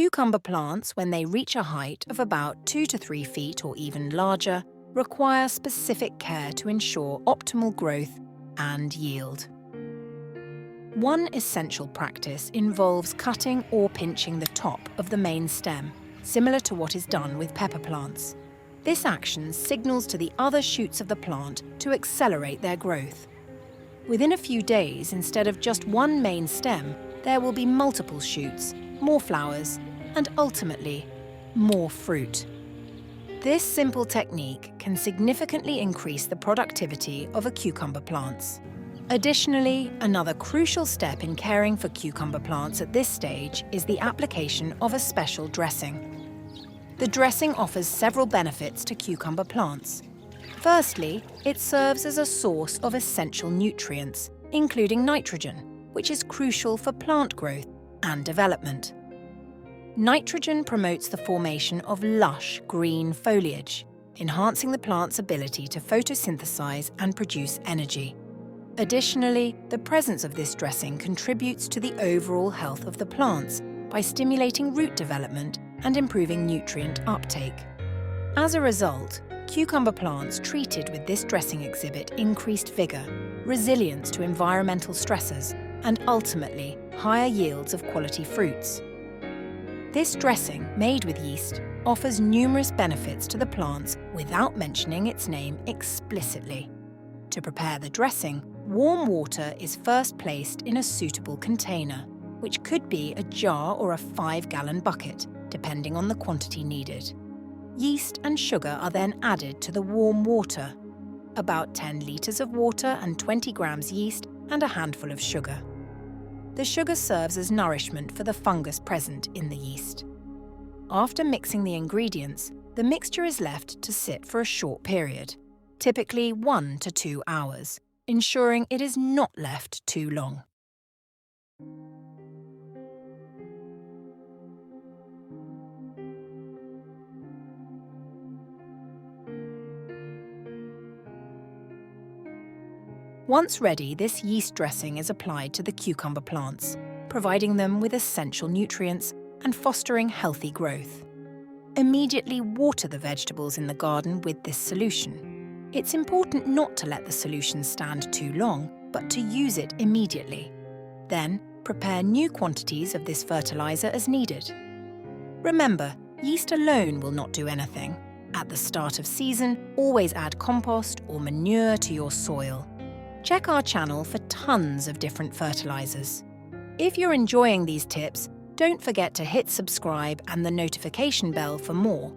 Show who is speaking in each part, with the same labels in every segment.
Speaker 1: Cucumber plants, when they reach a height of about 2 to 3 feet or even larger, require specific care to ensure optimal growth and yield. One essential practice involves cutting or pinching the top of the main stem, similar to what is done with pepper plants. This action signals to the other shoots of the plant to accelerate their growth. Within a few days, instead of just one main stem, there will be multiple shoots, more flowers, and ultimately, more fruit. This simple technique can significantly increase the productivity of a cucumber plants. Additionally, another crucial step in caring for cucumber plants at this stage is the application of a special dressing. The dressing offers several benefits to cucumber plants. Firstly, it serves as a source of essential nutrients, including nitrogen, which is crucial for plant growth and development. Nitrogen promotes the formation of lush green foliage, enhancing the plant's ability to photosynthesize and produce energy. Additionally, the presence of this dressing contributes to the overall health of the plants by stimulating root development and improving nutrient uptake. As a result, cucumber plants treated with this dressing exhibit increased vigor, resilience to environmental stresses, and ultimately, higher yields of quality fruits. This dressing, made with yeast, offers numerous benefits to the plants without mentioning its name explicitly. To prepare the dressing, warm water is first placed in a suitable container, which could be a jar or a 5-gallon bucket, depending on the quantity needed. Yeast and sugar are then added to the warm water, about 10 litres of water and 20 grams yeast and a handful of sugar. The sugar serves as nourishment for the fungus present in the yeast. After mixing the ingredients, the mixture is left to sit for a short period, typically 1 to 2 hours, ensuring it is not left too long. Once ready, this yeast dressing is applied to the cucumber plants, providing them with essential nutrients and fostering healthy growth. Immediately water the vegetables in the garden with this solution. It's important not to let the solution stand too long, but to use it immediately. Then, prepare new quantities of this fertilizer as needed. Remember, yeast alone will not do anything. At the start of season, always add compost or manure to your soil. Check our channel for tons of different fertilizers. If you're enjoying these tips, don't forget to hit subscribe and the notification bell for more.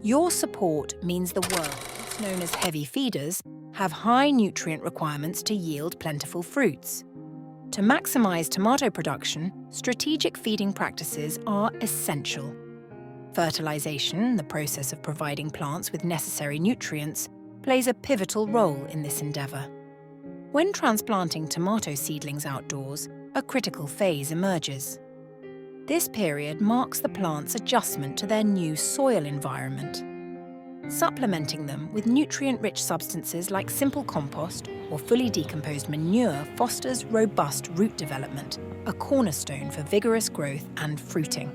Speaker 1: Your support means the world, known as heavy feeders, have high nutrient requirements to yield plentiful fruits. To maximize tomato production, strategic feeding practices are essential. Fertilization, the process of providing plants with necessary nutrients, plays a pivotal role in this endeavor. When transplanting tomato seedlings outdoors, a critical phase emerges. This period marks the plant's adjustment to their new soil environment. Supplementing them with nutrient-rich substances like simple compost or fully decomposed manure fosters robust root development, a cornerstone for vigorous growth and fruiting.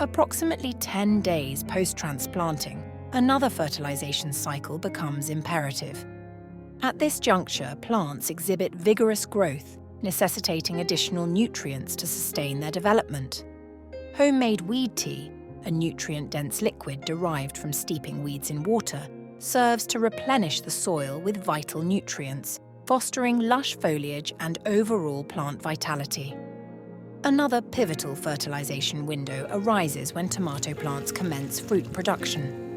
Speaker 1: Approximately 10 days post-transplanting, another fertilization cycle becomes imperative. At this juncture, plants exhibit vigorous growth, necessitating additional nutrients to sustain their development. Homemade weed tea, a nutrient-dense liquid derived from steeping weeds in water, serves to replenish the soil with vital nutrients, fostering lush foliage and overall plant vitality. Another pivotal fertilization window arises when tomato plants commence fruit production.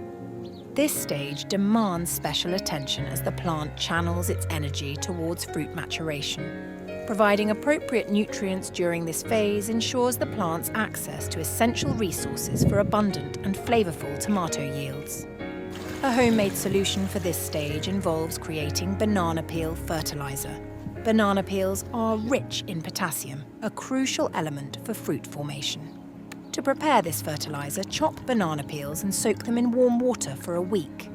Speaker 1: This stage demands special attention as the plant channels its energy towards fruit maturation. Providing appropriate nutrients during this phase ensures the plant's access to essential resources for abundant and flavorful tomato yields. A homemade solution for this stage involves creating banana peel fertilizer. Banana peels are rich in potassium, a crucial element for fruit formation. To prepare this fertilizer, chop banana peels and soak them in warm water for a week.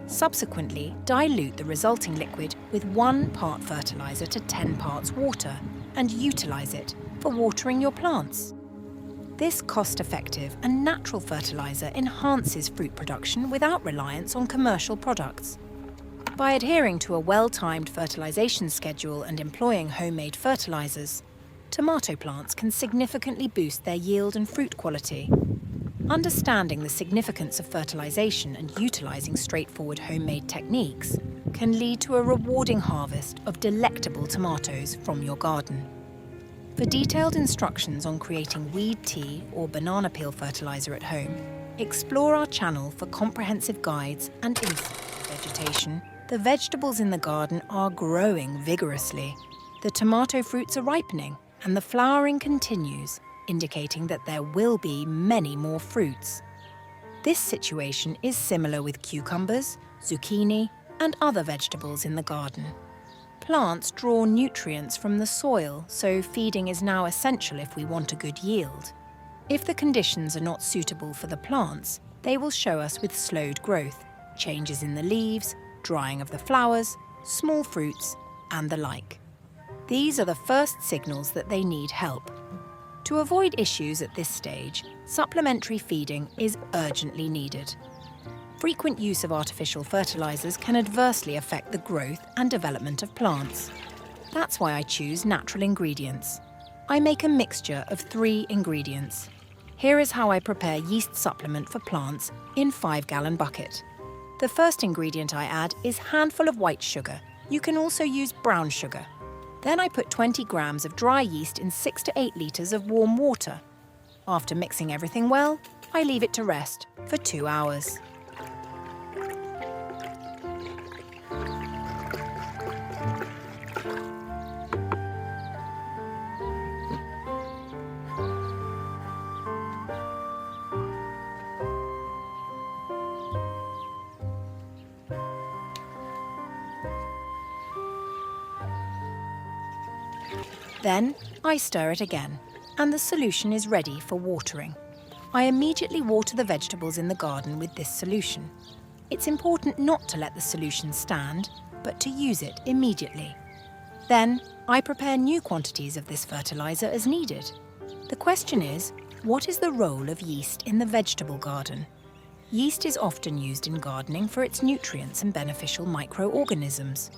Speaker 1: Subsequently, dilute the resulting liquid with 1 part fertilizer to 10 parts water and utilize it for watering your plants. This cost-effective and natural fertilizer enhances fruit production without reliance on commercial products. By adhering to a well-timed fertilization schedule and employing homemade fertilizers, tomato plants can significantly boost their yield and fruit quality. Understanding the significance of fertilization and utilizing straightforward homemade techniques can lead to a rewarding harvest of delectable tomatoes from your garden. For detailed instructions on creating weed tea or banana peel fertilizer at home, explore our channel for comprehensive guides and insights into vegetation. The vegetables in the garden are growing vigorously. The tomato fruits are ripening and the flowering continues, indicating that there will be many more fruits. This situation is similar with cucumbers, zucchini, and other vegetables in the garden. Plants draw nutrients from the soil, so feeding is now essential if we want a good yield. If the conditions are not suitable for the plants, they will show us with slowed growth, changes in the leaves, drying of the flowers, small fruits, and the like. These are the first signals that they need help. To avoid issues at this stage, supplementary feeding is urgently needed. Frequent use of artificial fertilizers can adversely affect the growth and development of plants. That's why I choose natural ingredients. I make a mixture of 3 ingredients. Here is how I prepare yeast supplement for plants in 5-gallon bucket. The first ingredient I add is handful of white sugar. You can also use brown sugar. Then I put 20 grams of dry yeast in 6 to 8 litres of warm water. After mixing everything well, I leave it to rest for 2 hours. Then I stir it again, and the solution is ready for watering. I immediately water the vegetables in the garden with this solution. It's important not to let the solution stand, but to use it immediately. Then I prepare new quantities of this fertilizer as needed. The question is, what is the role of yeast in the vegetable garden? Yeast is often used in gardening for its nutrients and beneficial microorganisms.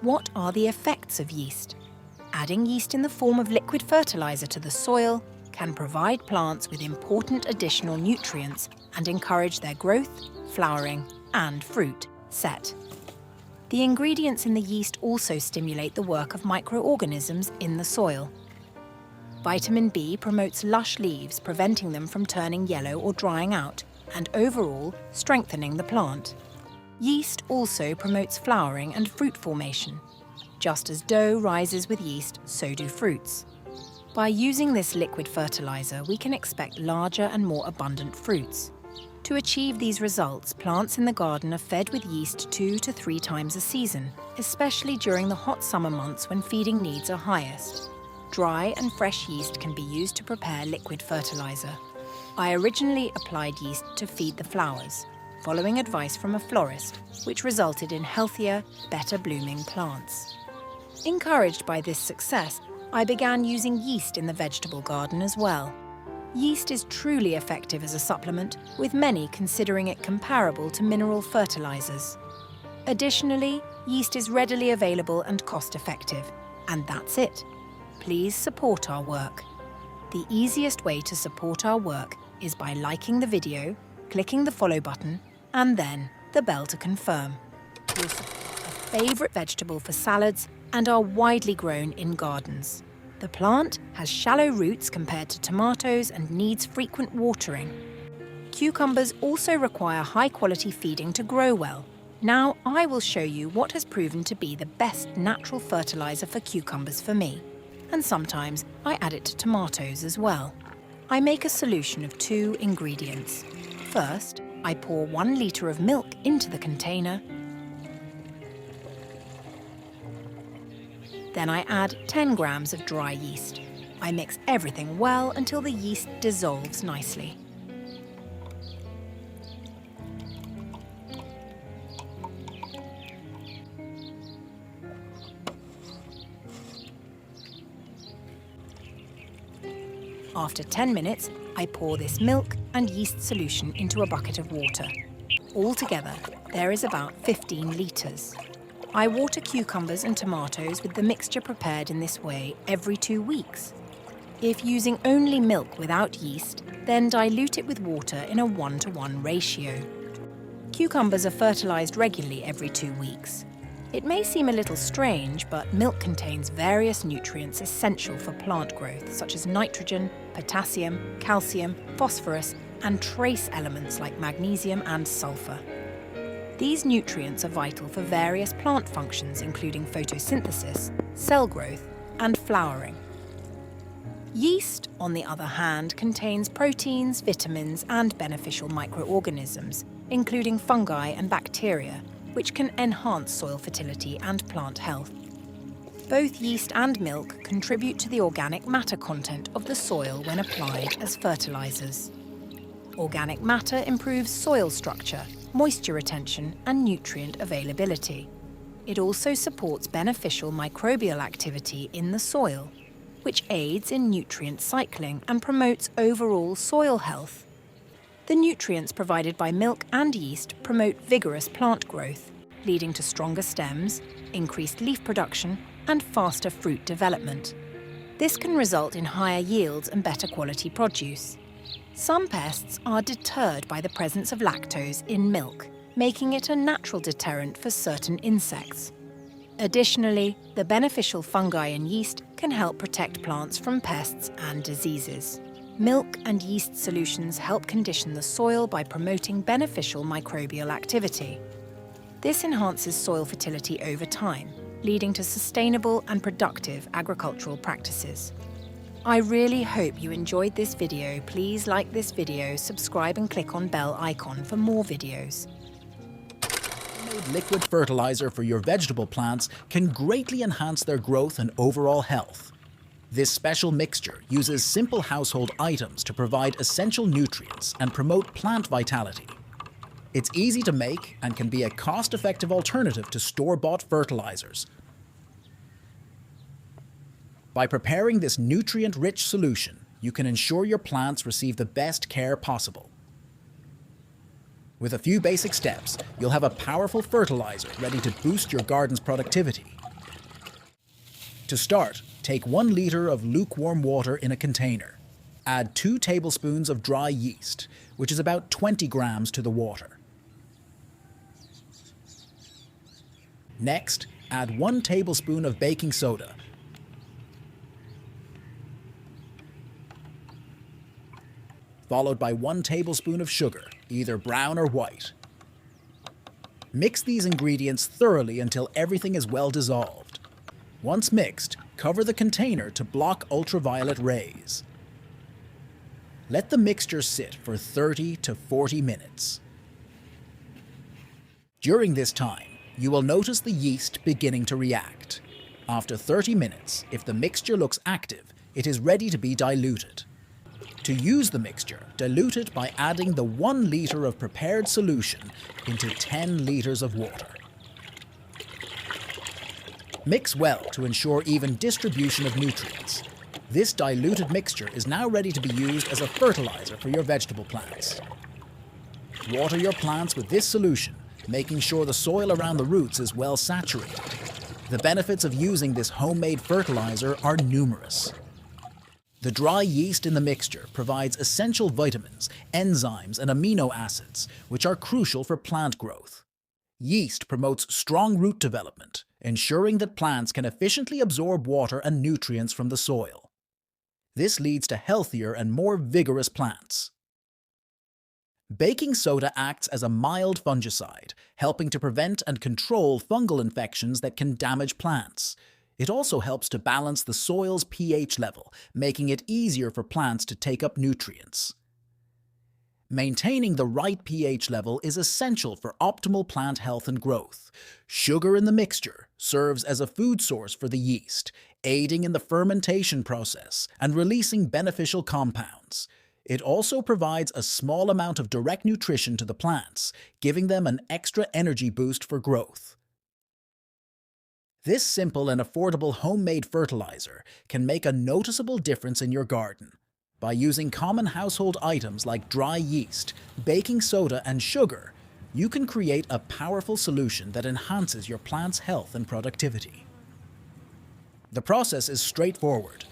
Speaker 1: What are the effects of yeast? Adding yeast in the form of liquid fertilizer to the soil can provide plants with important additional nutrients and encourage their growth, flowering, and fruit set. The ingredients in the yeast also stimulate the work of microorganisms in the soil. Vitamin B promotes lush leaves, preventing them from turning yellow or drying out, and overall strengthening the plant. Yeast also promotes flowering and fruit formation. Just as dough rises with yeast, so do fruits. By using this liquid fertilizer, we can expect larger and more abundant fruits. To achieve these results, plants in the garden are fed with yeast 2 to 3 times a season, especially during the hot summer months when feeding needs are highest. Dry and fresh yeast can be used to prepare liquid fertilizer. I originally applied yeast to feed the flowers, following advice from a florist, which resulted in healthier, better blooming plants. Encouraged by this success, I began using yeast in the vegetable garden as well. Yeast is truly effective as a supplement, with many considering it comparable to mineral fertilizers. Additionally, yeast is readily available and cost-effective. And that's it. Please support our work. The easiest way to support our work is by liking the video, clicking the follow button, and then the bell to confirm. You'll support a favourite vegetable for salads and are widely grown in gardens. The plant has shallow roots compared to tomatoes and needs frequent watering. Cucumbers also require high-quality feeding to grow well. Now I will show you what has proven to be the best natural fertilizer for cucumbers for me. And sometimes I add it to tomatoes as well. I make a solution of 2 ingredients. First, I pour 1 litre of milk into the container. Then I add 10 grams of dry yeast. I mix everything well until the yeast dissolves nicely. After 10 minutes, I pour this milk and yeast solution into a bucket of water. Altogether, there is about 15 litres. I water cucumbers and tomatoes with the mixture prepared in this way every 2 weeks. If using only milk without yeast, then dilute it with water in a 1-to-1 ratio. Cucumbers are fertilised regularly every 2 weeks. It may seem a little strange, but milk contains various nutrients essential for plant growth, such as nitrogen, potassium, calcium, phosphorus, and trace elements like magnesium and sulfur. These nutrients are vital for various plant functions, including photosynthesis, cell growth, and flowering. Yeast, on the other hand, contains proteins, vitamins, and beneficial microorganisms, including fungi and bacteria, which can enhance soil fertility and plant health. Both yeast and milk contribute to the organic matter content of the soil when applied as fertilizers. Organic matter improves soil structure, moisture retention, and nutrient availability. It also supports beneficial microbial activity in the soil, which aids in nutrient cycling and promotes overall soil health. The nutrients provided by milk and yeast promote vigorous plant growth, leading to stronger stems, increased leaf production, and faster fruit development. This can result in higher yields and better quality produce. Some pests are deterred by the presence of lactose in milk, making it a natural deterrent for certain insects. Additionally, the beneficial fungi in yeast can help protect plants from pests and diseases. Milk and yeast solutions help condition the soil by promoting beneficial microbial activity. This enhances soil fertility over time, leading to sustainable and productive agricultural practices. I really hope you enjoyed this video. Please like this video, subscribe and click on bell icon for more videos.
Speaker 2: Liquid fertilizer for your vegetable plants can greatly enhance their growth and overall health. This special mixture uses simple household items to provide essential nutrients and promote plant vitality. It's easy to make and can be a cost-effective alternative to store-bought fertilizers. By preparing this nutrient-rich solution, you can ensure your plants receive the best care possible. With a few basic steps, you'll have a powerful fertilizer ready to boost your garden's productivity. To start, take 1 liter of lukewarm water in a container. Add 2 tablespoons of dry yeast, which is about 20 grams to the water. Next, add 1 tablespoon of baking soda. Followed by 1 tablespoon of sugar, either brown or white. Mix these ingredients thoroughly until everything is well dissolved. Once mixed, cover the container to block ultraviolet rays. Let the mixture sit for 30 to 40 minutes. During this time, you will notice the yeast beginning to react. After 30 minutes, if the mixture looks active, it is ready to be diluted. To use the mixture, dilute it by adding the 1 liter of prepared solution into 10 liters of water. Mix well to ensure even distribution of nutrients. This diluted mixture is now ready to be used as a fertilizer for your vegetable plants. Water your plants with this solution, making sure the soil around the roots is well saturated. The benefits of using this homemade fertilizer are numerous. The dry yeast in the mixture provides essential vitamins, enzymes, and amino acids, which are crucial for plant growth. Yeast promotes strong root development, ensuring that plants can efficiently absorb water and nutrients from the soil. This leads to healthier and more vigorous plants. Baking soda acts as a mild fungicide, helping to prevent and control fungal infections that can damage plants. It also helps to balance the soil's pH level, making it easier for plants to take up nutrients. Maintaining the right pH level is essential for optimal plant health and growth. Sugar in the mixture serves as a food source for the yeast, aiding in the fermentation process and releasing beneficial compounds. It also provides a small amount of direct nutrition to the plants, giving them an extra energy boost for growth. This simple and affordable homemade fertilizer can make a noticeable difference in your garden. By using common household items like dry yeast, baking soda, and sugar, you can create a powerful solution that enhances your plant's health and productivity. The process is straightforward.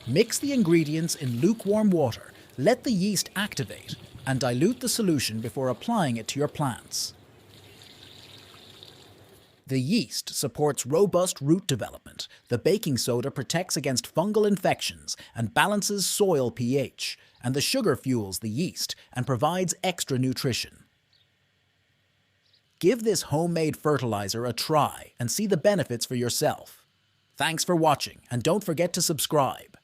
Speaker 2: Mix the ingredients in lukewarm water, let the yeast activate, and dilute the solution before applying it to your plants. The yeast supports robust root development, the baking soda protects against fungal infections and balances soil pH, and the sugar fuels the yeast and provides extra nutrition. Give this homemade fertilizer a try and see the benefits for yourself. Thanks for watching, and don't forget to subscribe.